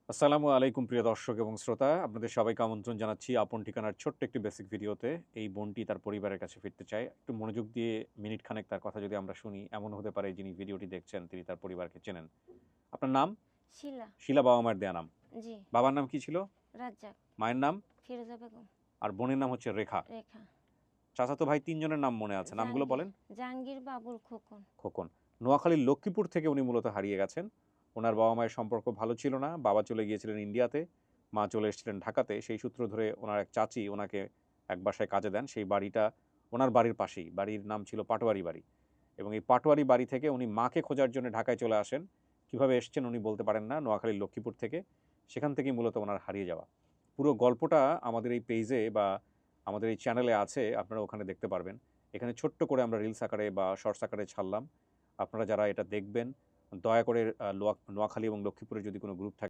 আসসালামু আলাইকুম প্রিয় দর্শক এবং শ্রোতা। আপনাদের সবাইকে আমন্ত্রণ জানাচ্ছি আপন ঠিকানার ছোট্ট একটি বেসিক ভিডিওতে। এই বোনটি তার পরিবারের কাছে ফিরতে চায়। একটু মনোযোগ দিয়ে মিনিট খানেক তার কথা যদি আমরা শুনি, এমন হতে পারে যিনি ভিডিওটি দেখছেন তিনি তার পরিবারকে চেনেন। আপনার নাম? শিলা। শিলা বাবা-মায়ের দেয়া নাম। জি। বাবার নাম কি ছিল? রাজ্জাক। মায়ের নাম? ফিরোজা বেগম। আর বোনের নাম হচ্ছে রেখা। রেখা। চাচাতো ভাই ৩ জনের নাম মনে আছে। নামগুলো জাহাঙ্গীর। বলেন? জাহাঙ্গীর, বাবুল, খোকন। খোকন। নোয়াখালীর লক্ষ্মীপুর থেকে উনি মূলত হারিয়ে গেছেন। উনার বাবা-মায়ের সম্পর্ক ভালো ছিল না। বাবা চলে গিয়েছিলেন ইন্ডিয়াতে, মা চলে এসেছিলেন ঢাকাতে। সেই সূত্র ধরে উনার এক চাচী উনাকে এক বাসায় কাজে দেন। সেই বাড়িটা উনার বাড়ির পাশেই। বাড়ির নাম ছিল পাটোয়ারি বাড়ি। এবং এই পাটোয়ারি বাড়ি থেকে উনি মাকে খোঁজার জন্য ঢাকায় চলে আসেন। কিভাবে এসেছেন উনি বলতে পারেন না, নোয়াখালীর লক্ষ্মীপুর থেকে। সেখান থেকেই মূলত উনার হারিয়ে যাওয়া। পুরো গল্পটা আমাদের এই পেইজে বা আমাদের এই চ্যানেলে আছে, আপনারা ওখানে দেখতে পারবেন। এখানে ছোট্ট করে আমরা রিলস আকারে বা শর্টস আকারে ছাড়লাম। আপনারা যারা এটা দেখবেন, দয়া করে নোয়াখালী এবং লক্ষ্মীপুরে যদি কোনো গ্রুপ থাকে